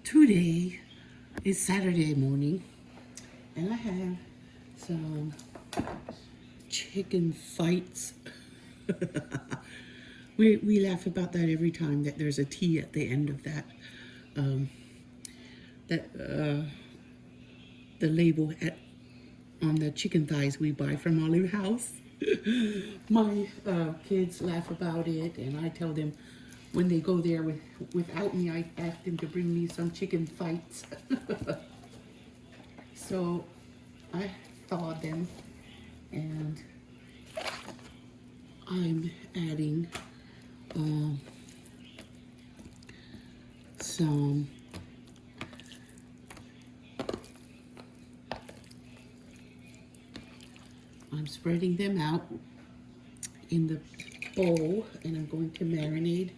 Today is Saturday morning, and I have some chicken fights. we laugh about that every time that there's a T at the end of that. The label on the chicken thighs we buy from Olive House. My kids laugh about it, and I tell them when they go there without me, I ask them to bring me some chicken fights. So I thawed them, and I'm adding some I'm spreading them out in the bowl, and I'm going to marinate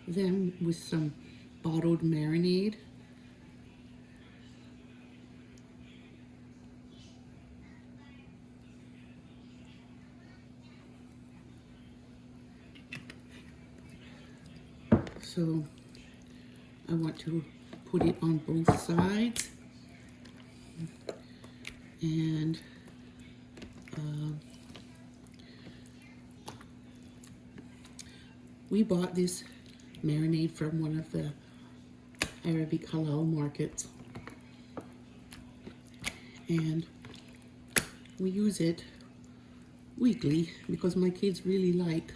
them with some bottled marinade. So I want to put it on both sides, and we bought this marinade from one of the Arabic halal markets, and we use it weekly because my kids really like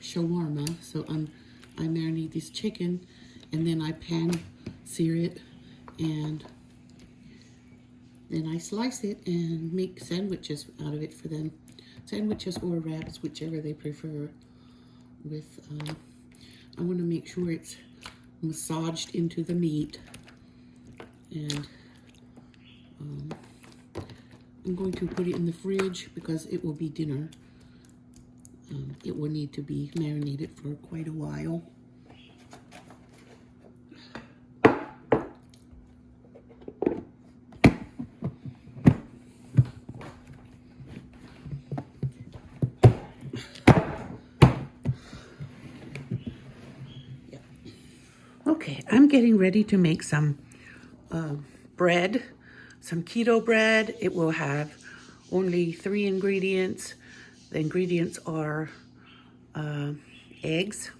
shawarma. So I marinate this chicken, and then I pan sear it, and then I slice it and make sandwiches out of it for them. Sandwiches or wraps, whichever they prefer. With I want to make sure it's massaged into the meat, and I'm going to put it in the fridge because it will be dinner. It will need to be marinated for quite a while. Okay, I'm getting ready to make some bread, some keto bread. It will have only 3 ingredients. The ingredients are eggs.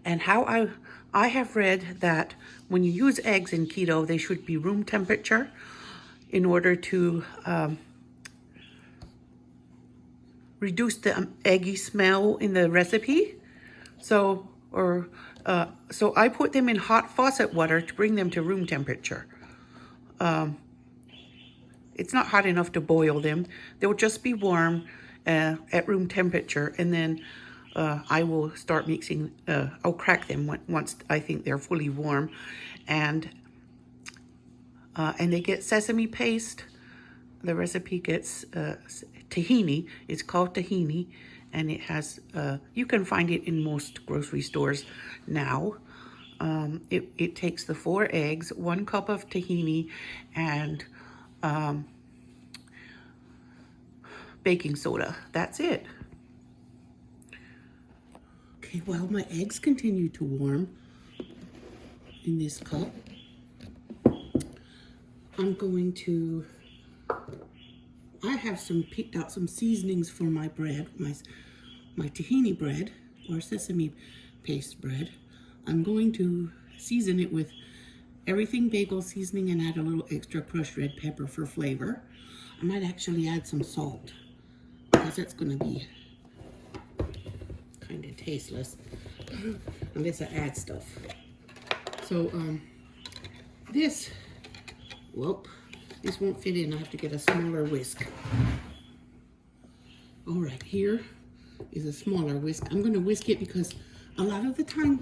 And how I have read that when you use eggs in keto, they should be room temperature in order to reduce the eggy smell in the recipe. So I put them in hot faucet water to bring them to room temperature. It's not hot enough to boil them. They'll just be warm at room temperature, and then I will start mixing. I'll crack them once I think they're fully warm, and they get sesame paste. The recipe gets tahini. It's called tahini, and it has, you can find it in most grocery stores now. It takes the 4 eggs, 1 cup of tahini, and baking soda. That's it. Okay, while my eggs continue to warm in this cup, I'm going to, I have picked out some seasonings for my bread, my tahini bread, or sesame paste bread. I'm going to season it with everything bagel seasoning and add a little extra crushed red pepper for flavor. I might actually add some salt because that's going to be kind of tasteless unless I add stuff. So this won't fit in. I have to get a smaller whisk. All right, here is a smaller whisk. I'm going to whisk it because a lot of the time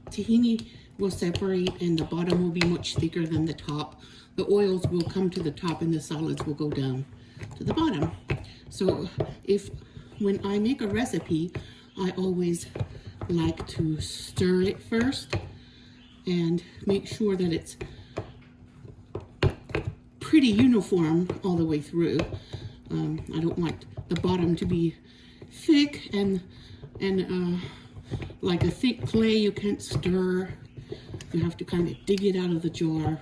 tahini will separate and the bottom will be much thicker than the top. The oils will come to the top and the solids will go down to the bottom. So when I make a recipe, I always like to stir it first and make sure that it's pretty uniform all the way through. I don't want the bottom to be thick and like a thick clay you can't stir. You have to kind of dig it out of the jar.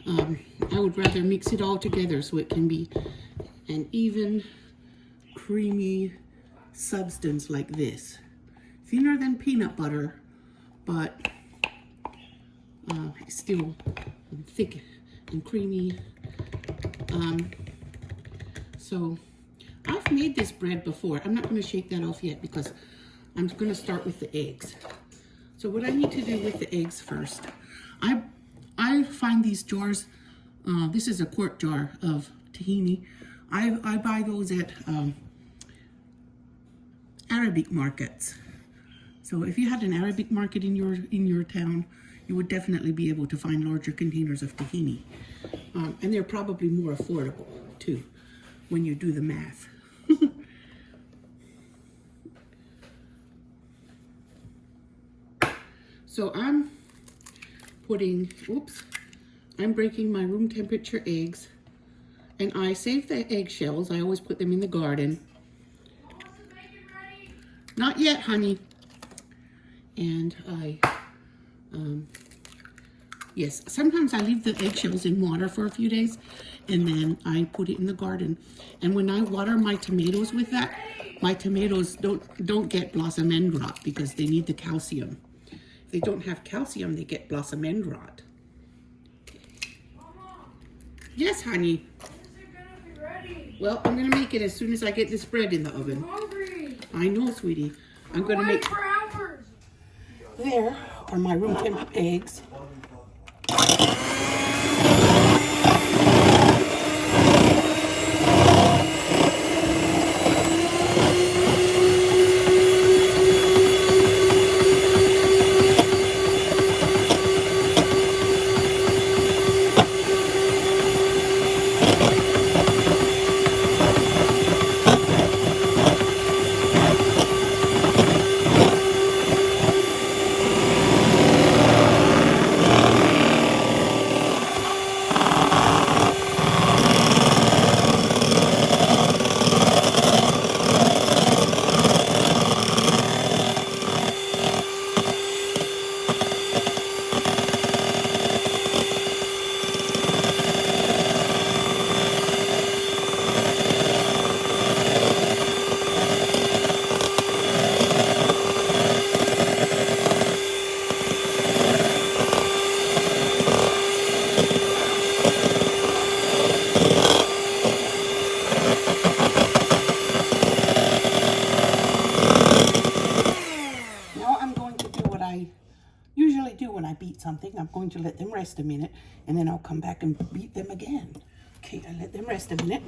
I would rather mix it all together so it can be an even, creamy substance like this. Thinner than peanut butter, but still thick and creamy. So I've made this bread before. I'm not going to shake that off yet because I'm going to start with the eggs. So what I need to do with the eggs first, I find these jars, this is a quart jar of tahini. I buy those at Arabic markets. So if you had an Arabic market in your town, you would definitely be able to find larger containers of tahini. And they're probably more affordable too, when you do the math. So I'm breaking my room temperature eggs, and I save the eggshells. I always put them in the garden. Not yet, honey. And yes, sometimes I leave the eggshells in water for a few days, and then I put it in the garden. And when I water my tomatoes with that, my tomatoes don't get blossom end rot because they need the calcium. If they don't have calcium, they get blossom end rot. Yes, honey. When is it gonna be ready? Well, I'm gonna make it as soon as I get this bread in the oven. I'm hungry. I know, sweetie. I'm gonna make. For hours. There are my room temp eggs. Something. I'm going to let them rest a minute, and then I'll come back and beat them again. Okay, I let them rest a minute.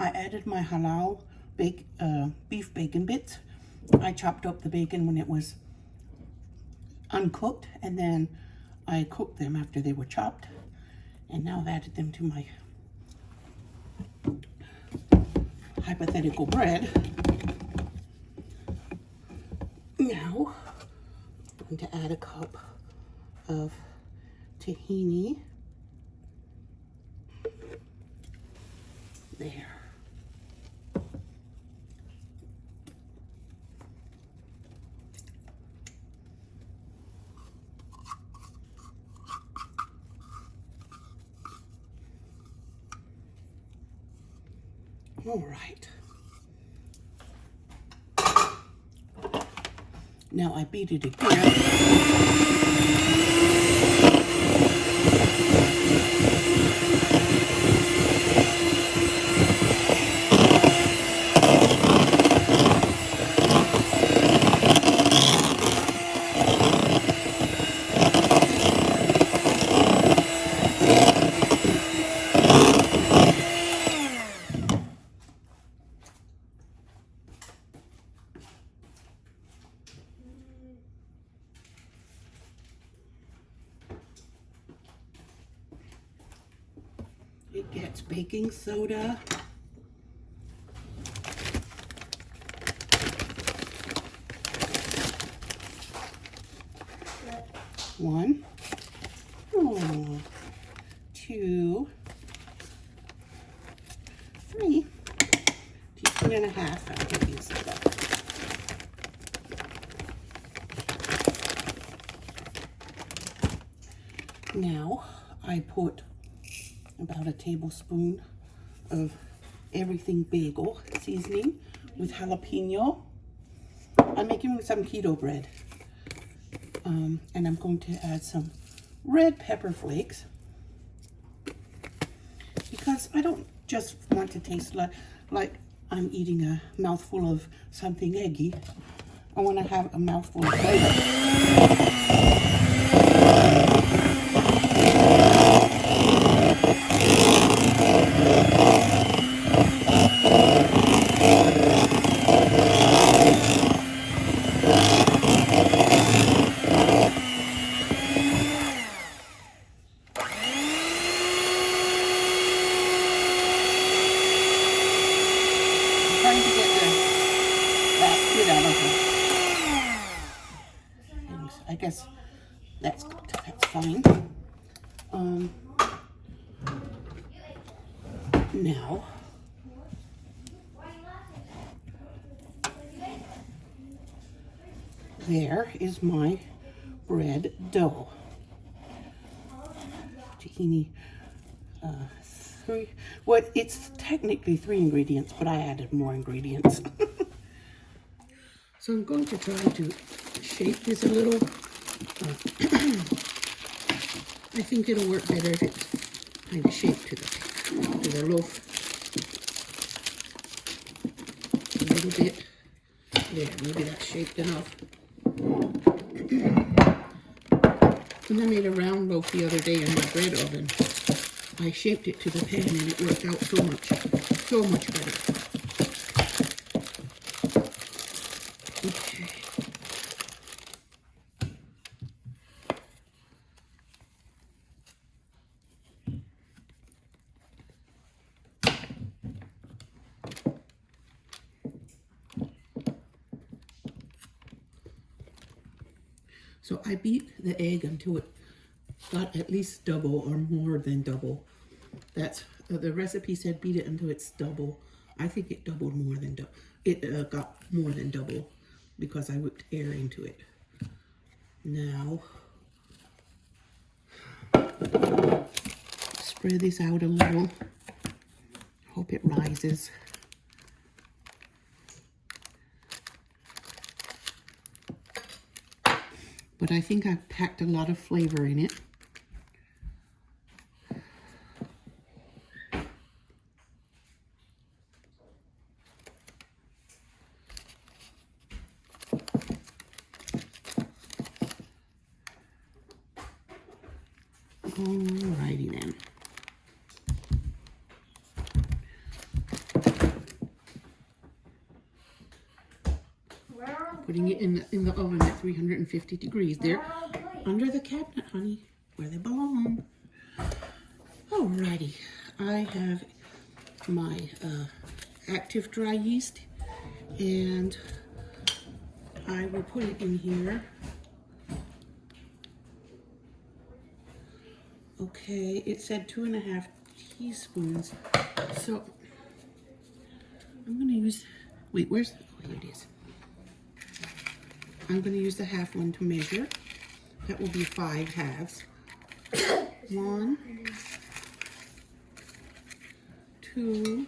I added my halal beef bacon bits. I chopped up the bacon when it was uncooked, and then I cooked them after they were chopped. And now I've added them to my hypothetical bread. Now I'm going to add a cup of tahini. There. All right. Now I beat it again. It gets baking soda. One, oh, two, three, teaspoon and a half of baking soda. Now I put about a tablespoon of everything bagel seasoning with jalapeno. I'm making some keto bread. And I'm going to add some red pepper flakes because I don't just want to taste like I'm eating a mouthful of something eggy. I want to have a mouthful of flavor. Trying to get the basket out of the things. I guess that's fine. Now there is my bread dough. Tahini, it's technically 3 ingredients, but I added more ingredients. So I'm going to try to shape this a little. I think it'll work better if it's kind of shaped to the loaf. A little bit. There, maybe that's shaped enough. When I made a round loaf the other day in my bread oven, I shaped it to the pan and it worked out so much better. Okay. So I beat the egg until it got at least double or more than double. That's the recipe said beat it until it's double. I think it doubled more than double. It got more than double because I whipped air into it. Now spread this out a little. Hope it rises. But I think I've packed a lot of flavor in it. Alrighty then. Putting it in the oven at 350 degrees. They're under the cabinet, honey, where they belong. Alrighty, I have my active dry yeast, and I will put it in here. Okay, it said 2.5 teaspoons, so I'm gonna use, wait, oh, here it is. I'm gonna use the half one to measure. That will be 5 halves. 1, 2,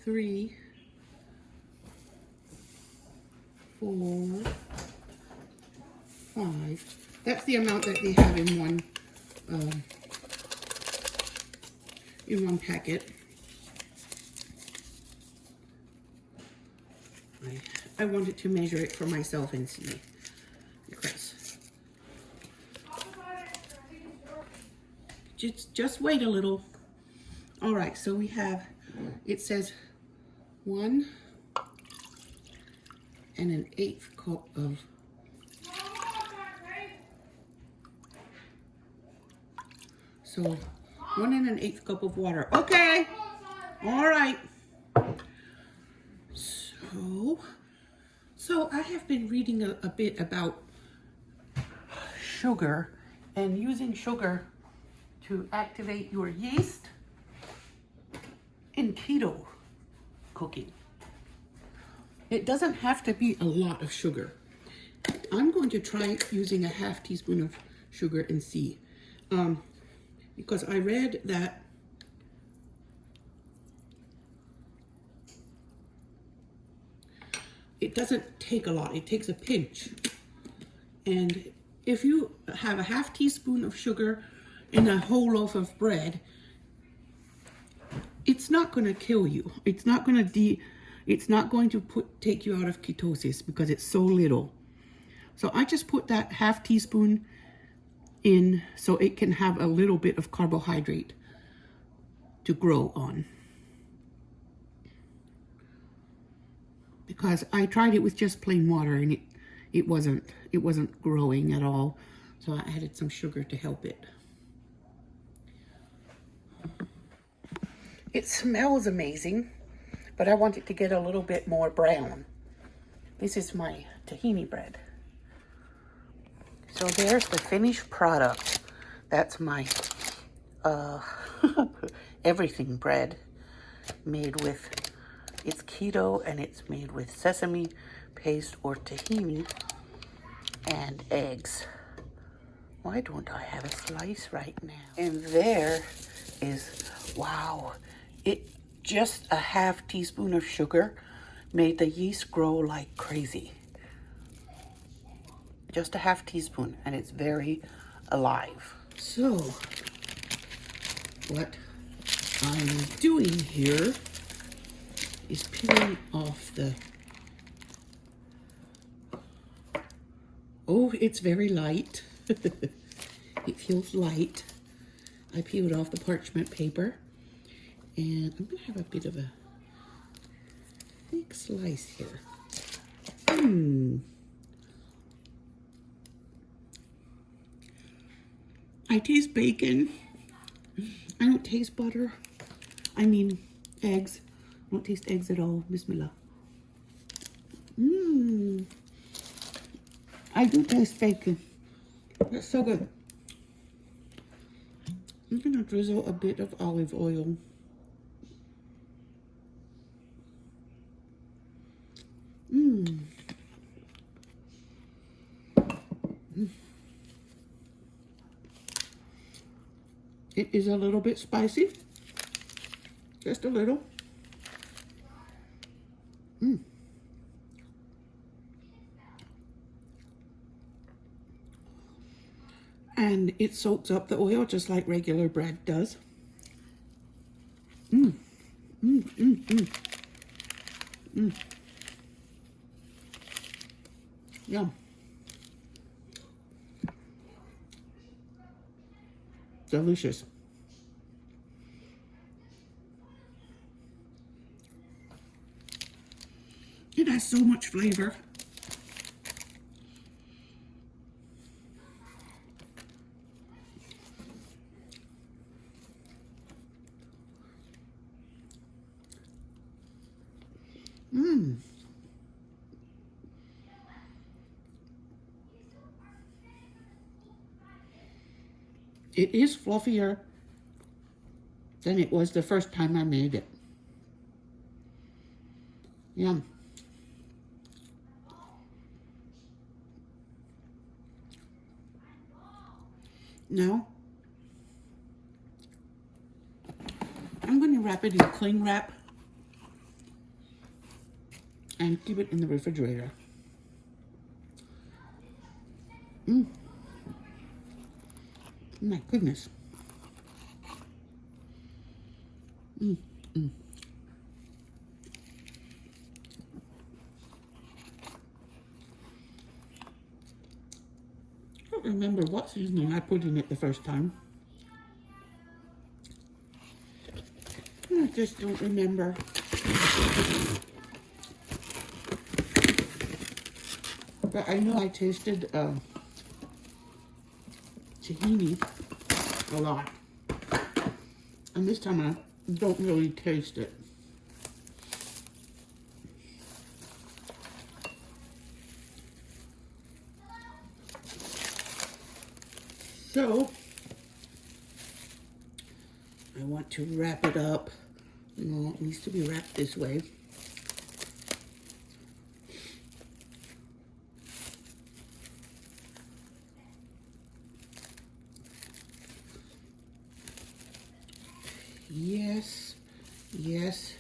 3, 4, 5. That's the amount that they have in one packet. I wanted to measure it for myself and see, because just wait a little. All right, so we have, it says 1 1/8 cup of So 1 1/8 cup of water. Okay. All right. So I have been reading a bit about sugar and using sugar to activate your yeast in keto cooking. It doesn't have to be a lot of sugar. I'm going to try using a 1/2 teaspoon of sugar and see. Because I read that it doesn't take a lot, it takes a pinch. And if you have a 1/2 teaspoon of sugar in a whole loaf of bread, it's not going to kill you. It's not going to take you out of ketosis because it's so little. So I just put that 1/2 teaspoon in so it can have a little bit of carbohydrate to grow on. Because I tried it with just plain water and it wasn't growing at all. So I added some sugar to help it. It smells amazing, but I want it to get a little bit more brown. This is my tahini bread. So there's the finished product. That's my everything bread made with, it's keto and it's made with sesame paste or tahini and eggs. Why don't I have a slice right now? And there is, wow, it just a 1/2 teaspoon of sugar made the yeast grow like crazy. Just a 1/2 teaspoon, and it's very alive. So, what I'm doing here is peeling off the, oh, it's very light. It feels light. I peeled off the parchment paper, and I'm gonna have a bit of a thick slice here. I taste bacon. I don't taste butter. I mean eggs. I don't taste eggs at all. Bismillah. I do taste bacon. That's so good. I'm gonna drizzle a bit of olive oil. It is a little bit spicy, just a little. And it soaks up the oil just like regular bread does. Yum. Delicious. It has so much flavor. It is fluffier than it was the first time I made it. Yum. Now, I'm going to wrap it in cling wrap and keep it in the refrigerator. My goodness. I don't remember what seasoning I put in it the first time. I just don't remember. But I know I tasted tahini a lot. And this time I don't really taste it. So, I want to wrap it up. No, it needs to be wrapped this way. Yes, yes.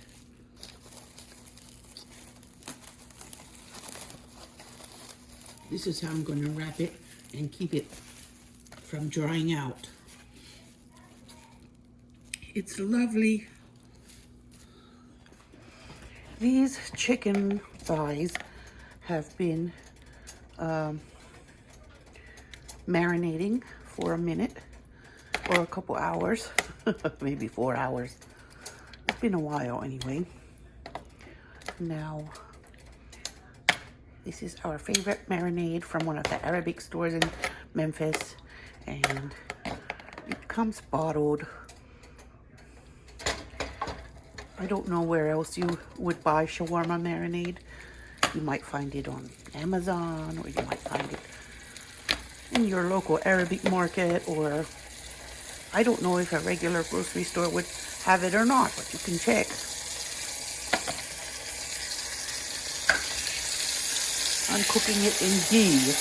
This is how I'm going to wrap it and keep it from drying out. It's lovely. These chicken thighs have been marinating for a minute or a couple hours, maybe 4 hours. It's been a while anyway. Now, this is our favorite marinade from one of the Arabic stores in Memphis, and it comes bottled. I don't know where else you would buy shawarma marinade. You might find it on Amazon, or you might find it in your local Arabic market, or I don't know if a regular grocery store would have it or not, but you can check. I'm cooking it in ghee.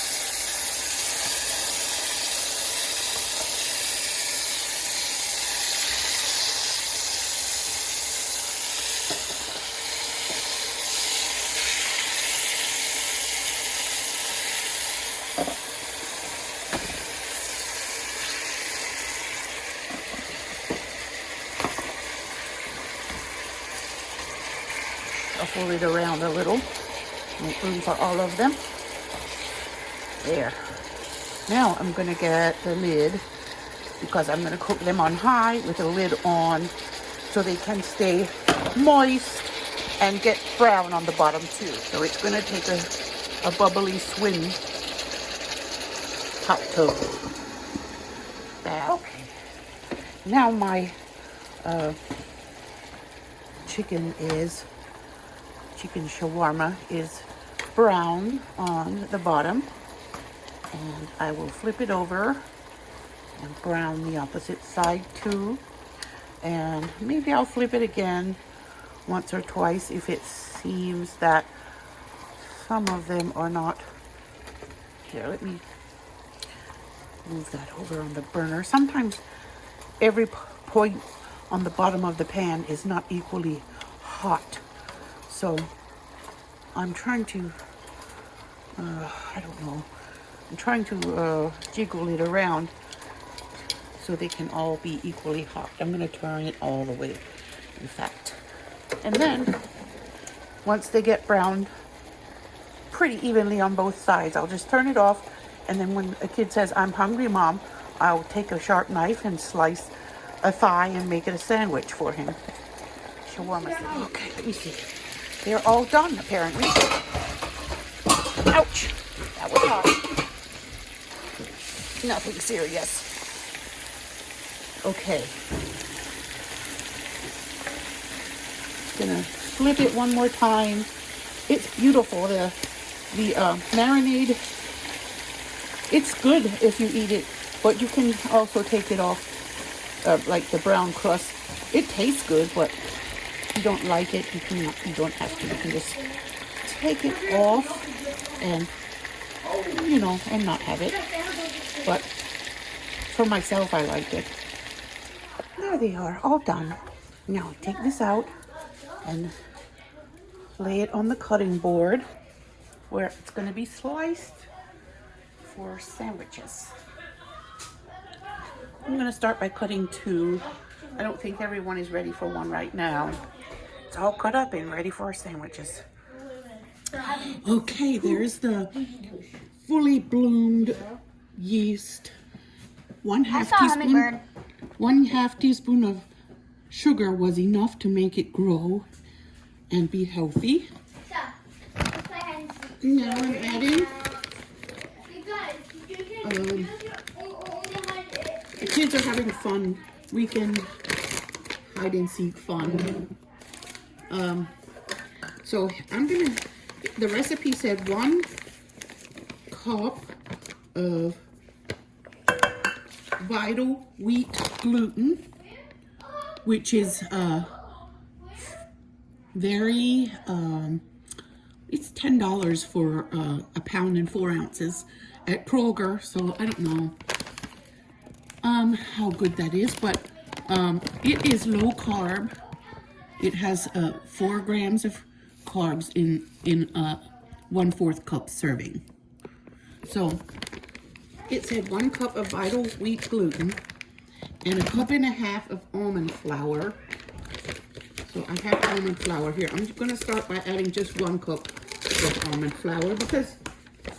Shuffle it around a little. Make room for all of them. There. Now I'm going to get the lid, because I'm going to cook them on high with the lid on so they can stay moist and get brown on the bottom too. So it's going to take a bubbly swim hot tub. Okay. Now my chicken shawarma is brown on the bottom, and I will flip it over and brown the opposite side too, and maybe I'll flip it again once or twice if it seems that some of them are not. Here, let me move that over on the burner. Sometimes every point on the bottom of the pan is not equally hot, so I'm trying to I don't know, I'm trying to jiggle it around so they can all be equally hot. I'm going to turn it all the way, in fact. And then, once they get browned pretty evenly on both sides, I'll just turn it off. And then when a kid says, "I'm hungry, Mom," I'll take a sharp knife and slice a thigh and make it a sandwich for him. Shawarma. Okay, let me see. They're all done, apparently. Ouch! That was hot. Nothing serious. Okay. Gonna flip it one more time. It's beautiful. The marinade, it's good if you eat it, but you can also take it off, like the brown crust. It tastes good, but if you don't like it, you don't have to. You can just take it off and, you know, and not have it. But for myself, I like it. There they are, all done. Now take this out and lay it on the cutting board where it's going to be sliced for sandwiches. I'm going to start by cutting two. I don't think everyone is ready for one right now. It's all cut up and ready for sandwiches. Okay, there's the fully bloomed yeast. 1/2 teaspoon of sugar was enough to make it grow and be healthy. Now I'm adding the kids are having fun. We can hide and seek fun. So the recipe said 1 cup of Vital wheat gluten, which is very, it's $10 for a pound and 4 ounces at Kroger, so I don't know how good that is, but it is low carb. It has 4 grams of carbs in a 1/4 cup serving. So it said 1 cup of Vital wheat gluten and 1.5 cups of almond flour. So I have almond flour here. I'm going to start by adding just 1 cup of almond flour, because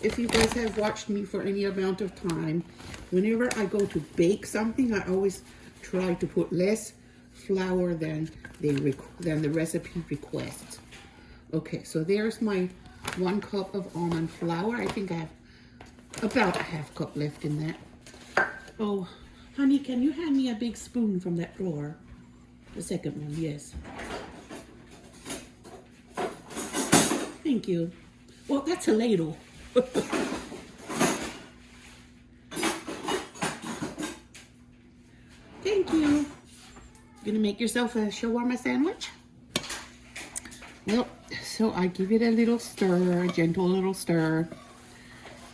if you guys have watched me for any amount of time, whenever I go to bake something, I always try to put less flour than the recipe requests. Okay, so there's my 1 cup of almond flour. I think I have about a 1/2 cup left in that. Oh, honey, can you hand me a big spoon from that drawer? The second one, yes. Thank you. Well, that's a ladle. Thank you. Gonna make yourself a shawarma sandwich? Well, so I give it a little stir, a gentle little stir.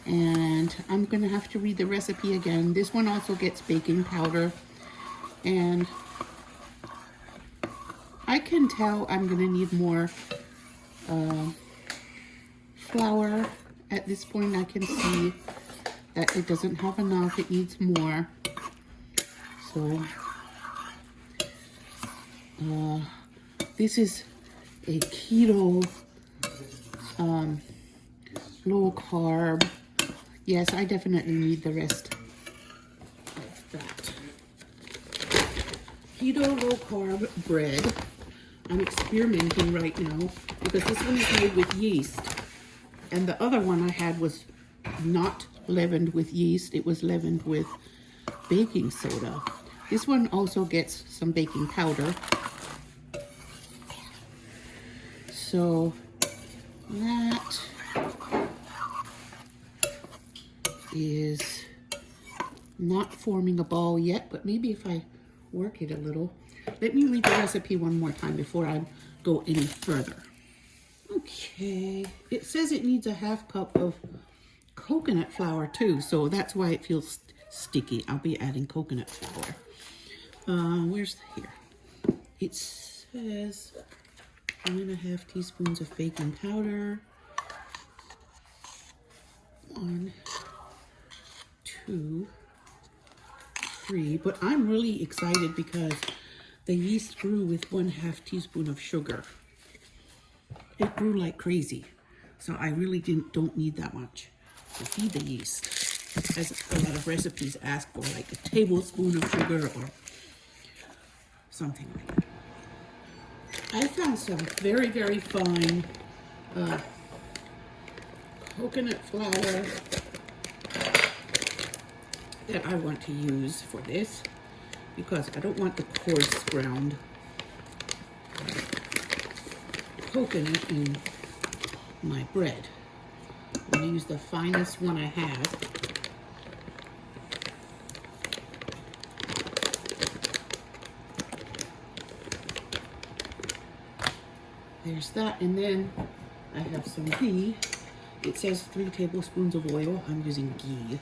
And I'm gonna have to read the recipe again. This one also gets baking powder. And I can tell I'm gonna need more flour. At this point I can see that it doesn't have enough, it needs more. So this is a keto low carb. Yes, I definitely need the rest of that. Keto low carb bread. I'm experimenting right now because this one is made with yeast. And the other one I had was not leavened with yeast. It was leavened with baking soda. This one also gets some baking powder. So that is not forming a ball yet, but maybe if I work it a little. Let me read the recipe one more time before I go any further. Okay, it says it needs a 1/2 cup of coconut flour too, so that's why it feels sticky. I'll be adding coconut flour. Where's here? It says 1.5 teaspoons of baking powder. 1, 2, 3. But I'm really excited because the yeast grew with 1/2 teaspoon of sugar. It grew like crazy. So I really don't need that much to feed the yeast. As a lot of recipes ask for like a tablespoon of sugar or something like that. I found some very, very fine coconut flour that I want to use for this because I don't want the coarse ground coconut in my bread. I'm going to use the finest one I have. There's that, and then I have some ghee. It says 3 tablespoons of oil. I'm using ghee.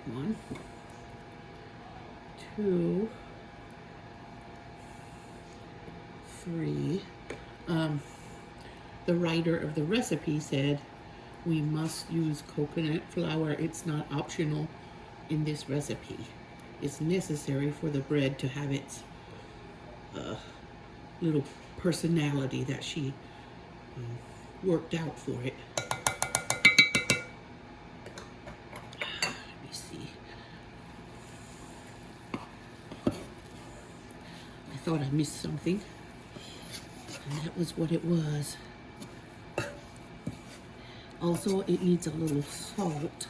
1, 2, 3. The writer of the recipe said we must use coconut flour. It's not optional in this recipe. It's necessary for the bread to have its little personality that she worked out for it. Let me see. I thought I missed something, and that was what it was. Also, it needs a little salt.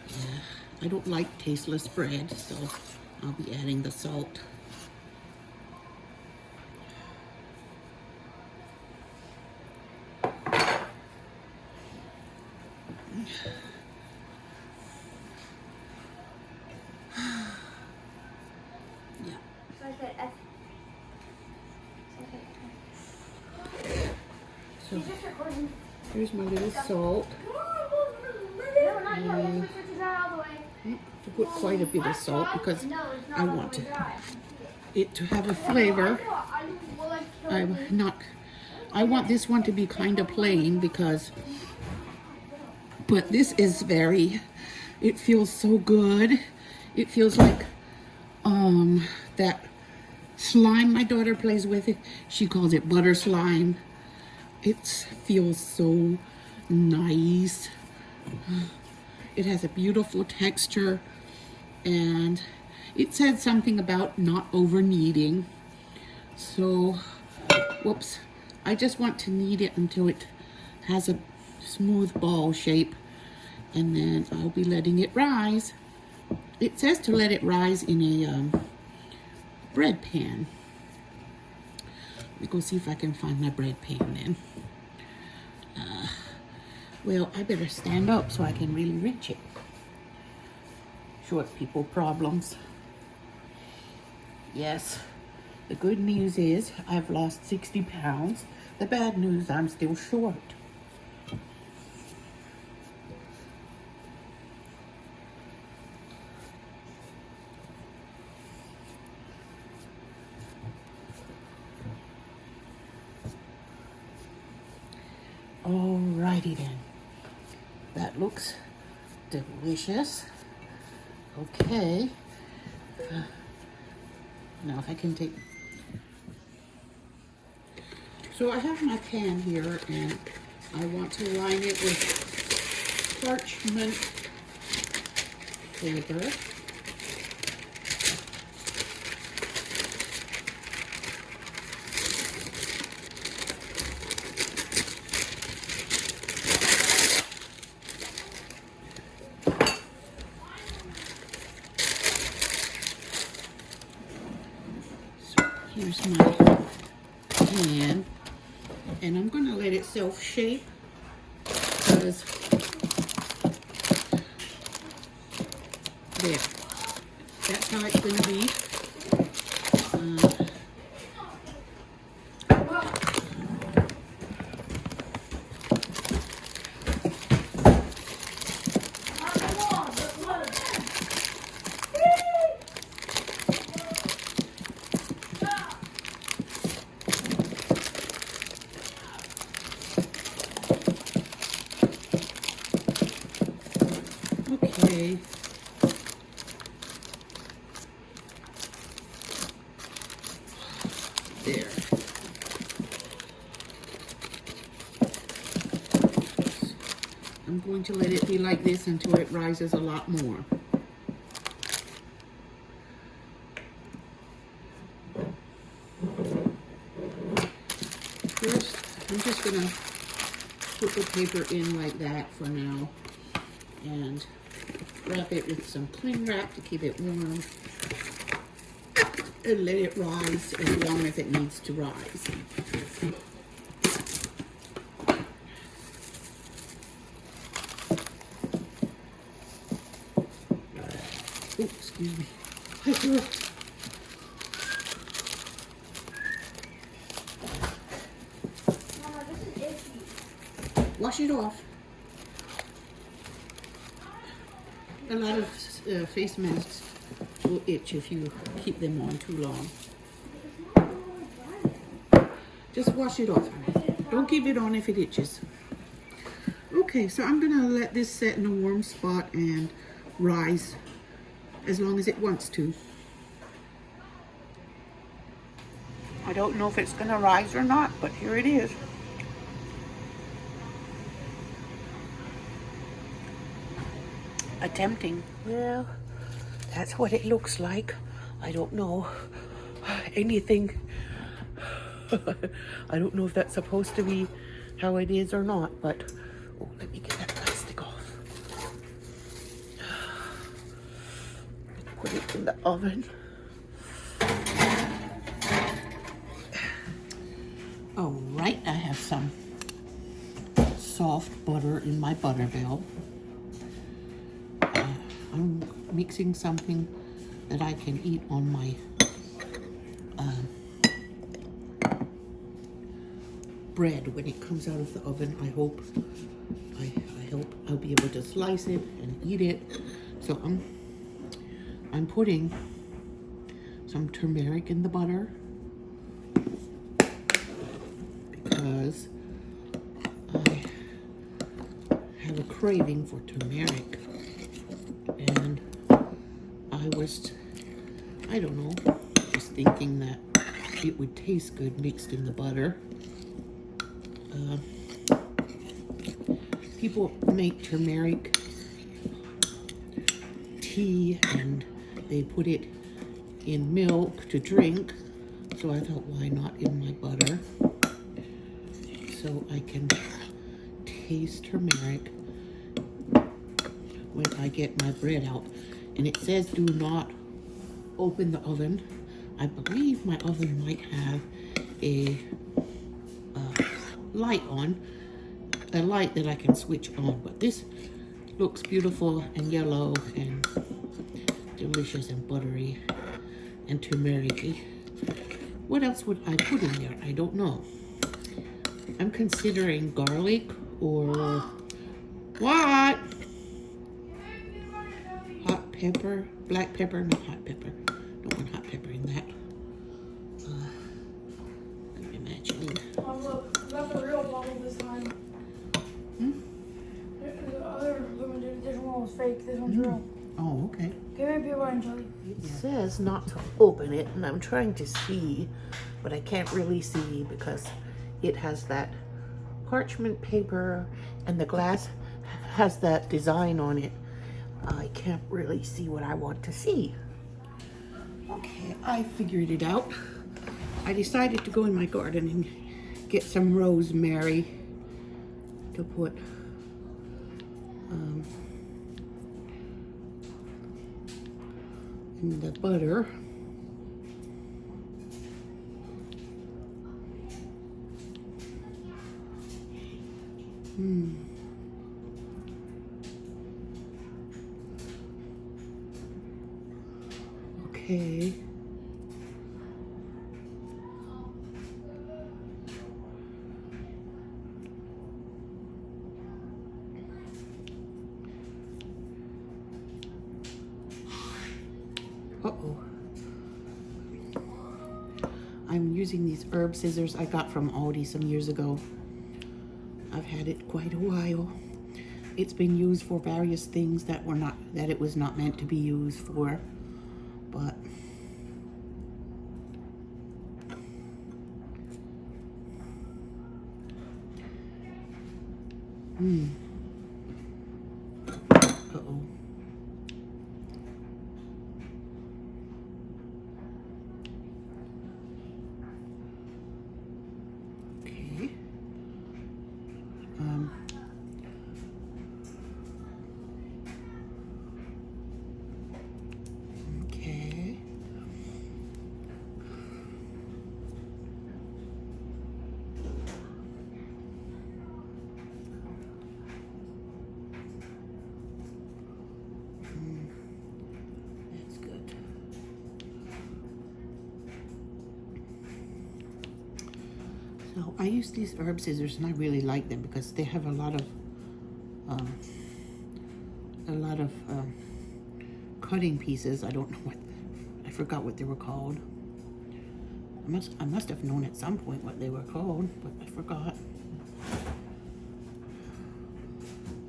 Yeah, I don't like tasteless bread, so I'll be adding the salt. Yeah. So here's my little salt. To put quite a bit of salt because I want it to have a flavor. I want this one to be kind of plain because, but this is it feels so good. It feels like that slime my daughter plays with it. She calls it butter slime. It feels so nice. It has a beautiful texture, and it said something about not over kneading. So, whoops, I just want to knead it until it has a smooth ball shape, and then I'll be letting it rise. It says to let it rise in a bread pan. Let me go see if I can find my bread pan then. Well, I better stand up so I can really reach it. Short people problems. Yes, the good news is I've lost 60 pounds. The bad news, I'm still short. Alrighty then. That looks delicious. Okay. Now if I can take... So I have my pan here and I want to line it with parchment paper. Here's my pan, and I'm going to let it self-shape because there, that's how it's going to be. Okay. There. I'm going to let it be like this until it rises a lot more. First, I'm just going to put the paper in like that for now and wrap it with some cling wrap to keep it warm and let it rise as long as it needs to rise. Oh, excuse me. Mama, this is itchy. Wash it off. A lot of face masks will itch if you keep them on too long. Just wash it off, honey. Don't keep it on if it itches. Okay, so I'm gonna let this set in a warm spot and rise as long as it wants to. I don't know if it's gonna rise or not, but here it is. Attempting. Well, that's what it looks like. I don't know anything. I don't know if that's supposed to be how it is or not, but oh, let me get that plastic off. in the oven. All right, I have some soft butter in my butter bell. I'm mixing something that I can eat on my bread when it comes out of the oven. I hope I'll be able to slice it and eat it. So I'm putting some turmeric in the butter because I have a craving for turmeric, and I don't know, just thinking that it would taste good mixed in the butter. People make turmeric tea and they put it in milk to drink, so I thought, why not in my butter? So I can taste turmeric when I get my bread out. And it says do not open the oven. I believe my oven might have a light on, a light that I can switch on, but this looks beautiful and yellow and delicious and buttery and turmeric-y. What else would I put in there? I don't know. I'm considering garlic or what? Hot pepper, black pepper, not hot pepper. Don't want hot pepper in that. I'm imagining. Oh, look, we got the real bottle this time. The other limited edition one was fake. This one's real. Oh, okay. Give me a beer wine, Jelly. It says not to open it, and I'm trying to see, but I can't really see because it has that parchment paper and the glass has that design on it. I can't really see what I want to see. Okay, I figured it out. I decided to go in my garden and get some rosemary to put in the butter. Okay. Uh-oh. I'm using these herb scissors I got from Aldi some years ago. I've had it quite a while. It's been used for various things that it was not meant to be used for, but uh-oh. Okay. Okay. That's good. So I use these herb scissors and I really like them because they have a lot of cutting pieces. I don't know what, I forgot what they were called. I must have known at some point what they were called, but I forgot.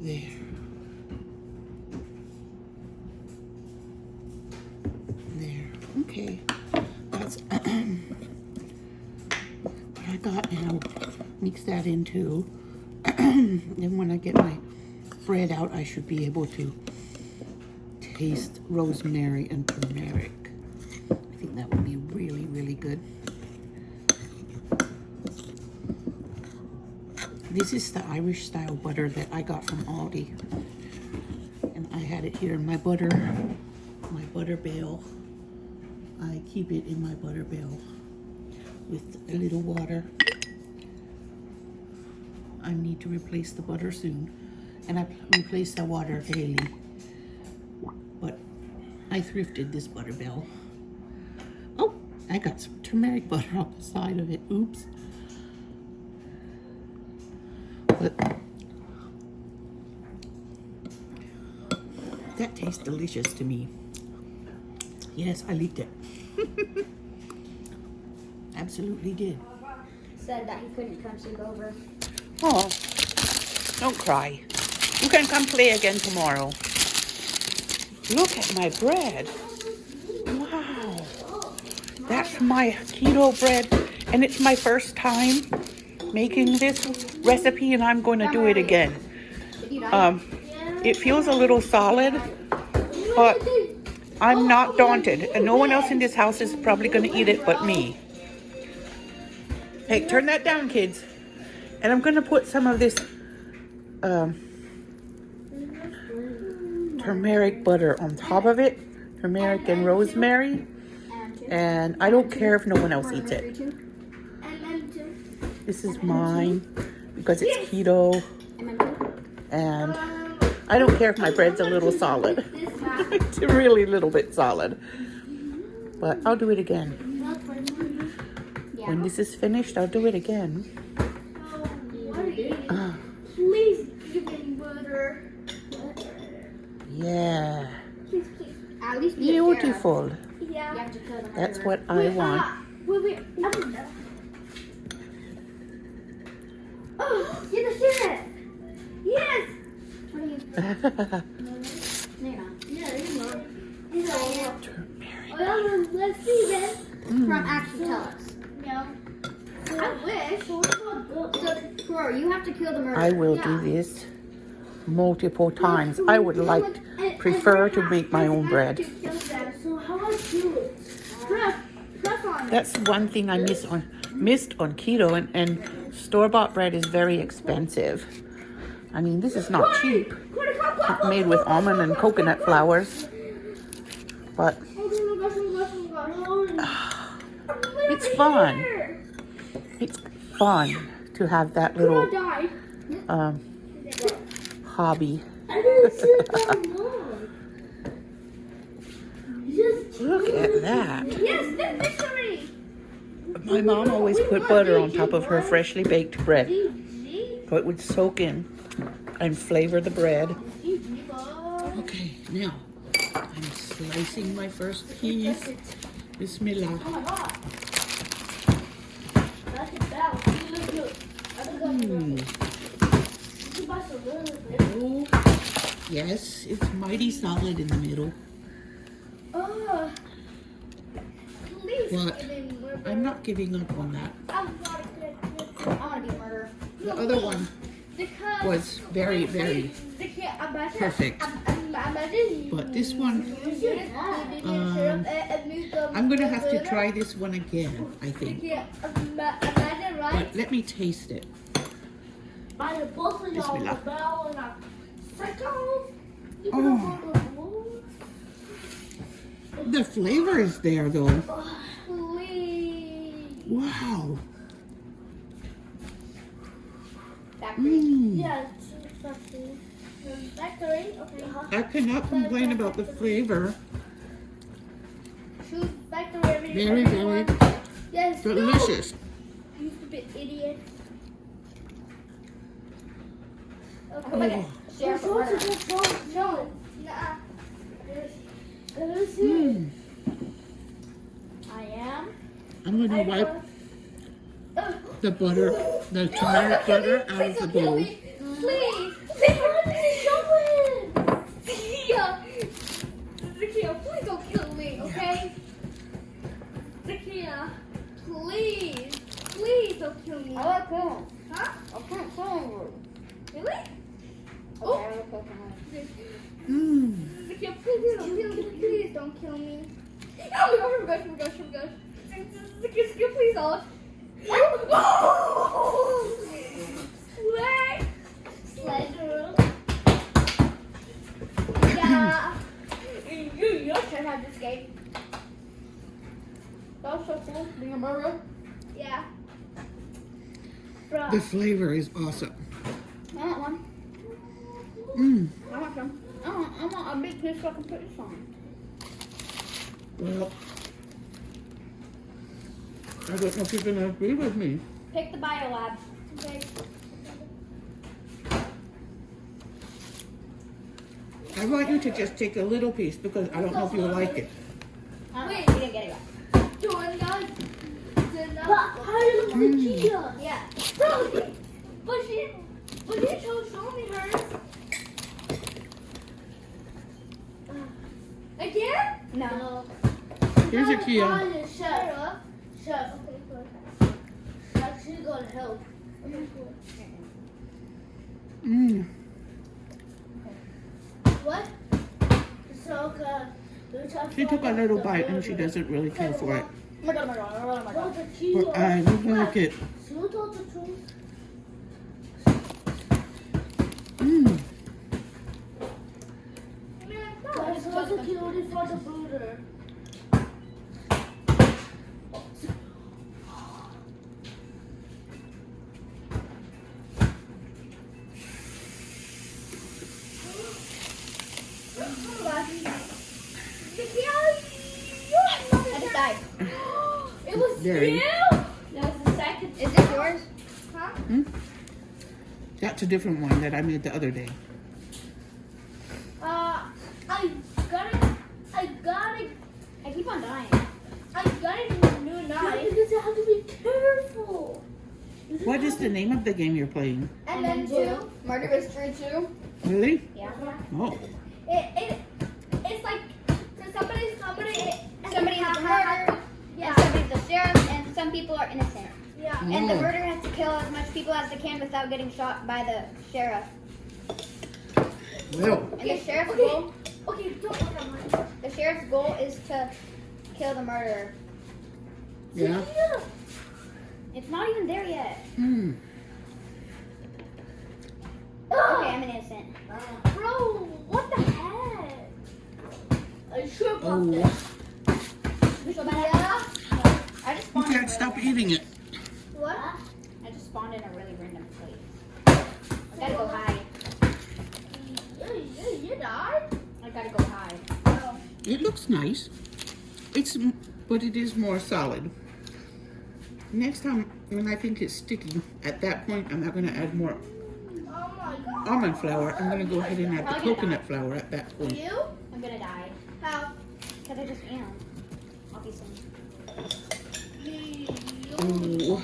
There. There. Okay. That's what I got, and I'll mix that into. Then when I get my bread out, I should be able to taste rosemary and turmeric. I think that would be really, really good. This is the Irish style butter that I got from Aldi. And I had it here in my butter my butter bell. I keep it in my butter bell with a little water. I need to replace the butter soon, and I replace the water daily. But I thrifted this butter bell. Oh, I got some turmeric butter on the side of it. Oops. But that tastes delicious to me. Yes, I leaked it. Absolutely did. Said that he couldn't come sleep over. Oh, don't cry. You can come play again tomorrow. Look at my bread. Wow. That's my keto bread, and it's my first time making this recipe, and I'm going to do it again. It feels a little solid, but I'm not daunted, and no one else in this house is probably going to eat it but me. Hey, turn that down, kids. And I'm going to put some of this turmeric butter on top of it. Turmeric and rosemary. And I don't care if no one else eats it. This is mine because it's keto. And I don't care if my bread's a little solid. It's a really little bit solid. But I'll do it again. When this is finished, I'll do it again. Please give me butter. Yeah. Please, please. At least be Beautiful. Yeah. You have to cut them. That's what I want. Wait. Oh, get the shit. Yes. What are you? No, you're not. Yeah, you're not. Turmeric. Well, let's see then. From actually tell us. No. I wish. So, Crow, you have to kill the murderer. I will do this multiple times. I would prefer to make my own bread. So how do I do it? Press on it. That's one thing I missed on keto, and store-bought bread is very expensive. I mean, this is not cheap. It's made with almond and coconut flours, but it's fun. It's fun to have that little hobby. Look at that. Yes, the victory. My mom always put butter on top of her freshly baked bread, so it would soak in and flavor the bread. Okay, now I'm slicing my first piece. Bismillah. Oh my god. Oh, yes, it's mighty solid in the middle. But I'm not giving up on that. I want to be murdered. The other one was very, very perfect. But this one, I'm going to have to try this one again, I think. But let me taste it. Bismillah. Oh. The flavor is there, though. Wow. I cannot complain about the flavor. Very, very delicious. You stupid idiot. Oh. I am. I'm going to wipe the butter, the turmeric butter out of the bowl. Please. Zakia, please don't kill me, okay? Zakia, please. Please don't kill me. I like him. Huh? I can't kill him. Really? Okay, I will cook him. Zakia, please don't kill me. Please don't kill me. Oh my gosh. Zakia, please don't. Slide. Yeah. ever had this cake? That was so cool. Being a murderer. Yeah. The flavor is awesome. I want one. Mmm. I want some. I want a big piece so I can put this on. Well, I don't know if you're gonna agree with me. Pick the BioLab. Okay. I want you to just take a little piece because I don't know if you'll like it. Wait, you didn't get it. Doing guys. But how do you look Kia? Yeah. Bro, but she show me hers. Again? No. Here's your Kia. Chef. Chef. She's gonna help. Mmm. What? So, She took a little bite and she doesn't really care for it. Oh my god, oh my god, oh my god. But I would like it. She told the truth. Mmm. Guys, what's the cutie for the brooder? I just died. It was Very. you? That was the second. Is this yours? Huh? That's a different one that I made the other day. I keep on dying. I got it in a new knife. Because you have to be careful. What is the name of the game you're playing? And then two. Murder Mystery 2. Really? Yeah. Oh. It's like so somebody Somebody's the murderer, Yeah. and somebody's the sheriff, and some people are innocent. Yeah. And the Oh. murderer has to kill as much people as they can without getting shot by the sheriff. Well, And the sheriff's Okay. goal, Okay, don't look at mine. the sheriff's goal is to kill the murderer. yeah. It's not even there yet. Mmm. Okay, I'm an innocent. Bro, what the heck? I sure popped Oh. it. So bad. Yeah. I just You spawned in can't a stop really eating it. What? I just spawned in a really random place. I gotta go hide. You died? I gotta go hide. Oh. It looks nice. But it is more solid. Next time, when I think it's sticky, at that point, I'm not going to add more Oh my god. almond flour. I'm going to go ahead and add the coconut flour at that point. You? I'm gonna die. How? Because I just am. Obviously. Oh,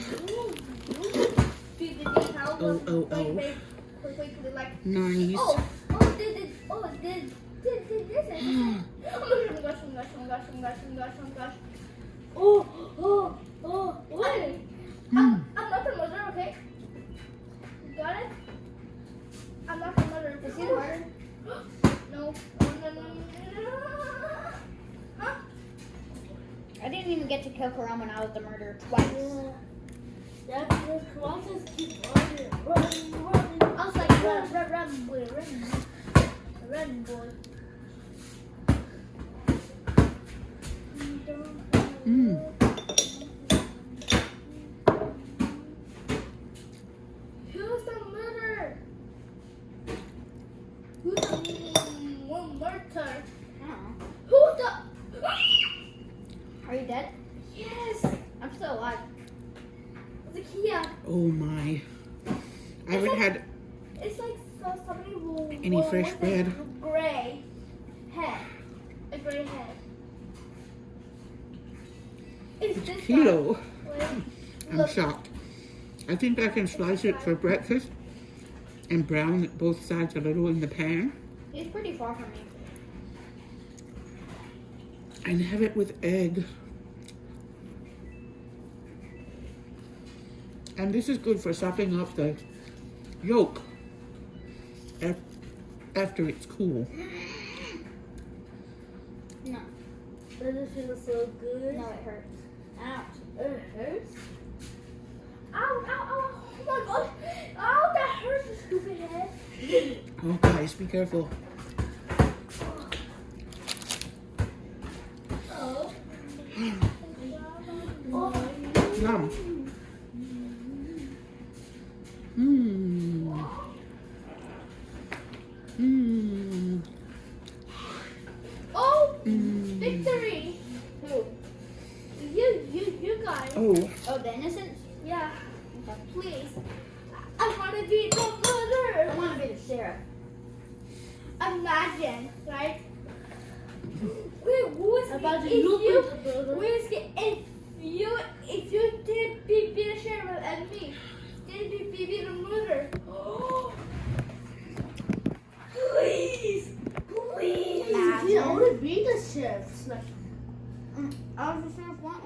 nice. What? Mm. I'm not the mother, okay? You got it? I'm not the mother. Is he the murderer? No. Huh? I didn't even get to kill Karam when I was the murderer twice. Yeah, because Colossus keep running. I was like, run, boy, run, boy. Mm. Who's the murderer? Who's the murderer? Who's the? Are you dead? Yes, I'm still alive. the Kia. Oh my. I haven't had It's like somebody will. Any fresh bread? Gray head. A gray head. It's this keto. one. I'm Look. shocked. I think I can slice it for breakfast and brown both sides a little in the pan He's pretty far from me. and have it with egg. And this is good for softening up the yolk after it's cool. No. Does it feel so good? No, it hurts. Ouch. It hurts? Ow, ow, ow. Oh my god. Ow, that hurts, you stupid head. Oh guys, be careful. Yum. Mmm. Mmm. Oh, Mm. victory! Who? You guys. Oh. Oh, the innocents? Yeah, Okay. please. I want to be the I mother. want to be the sheriff. Imagine, right? Wait, Imagine if you you, be the mother. if you did be the sheriff and me, did be the mother. Please, please. You can only be the sheriff. Like, I was the sheriff once.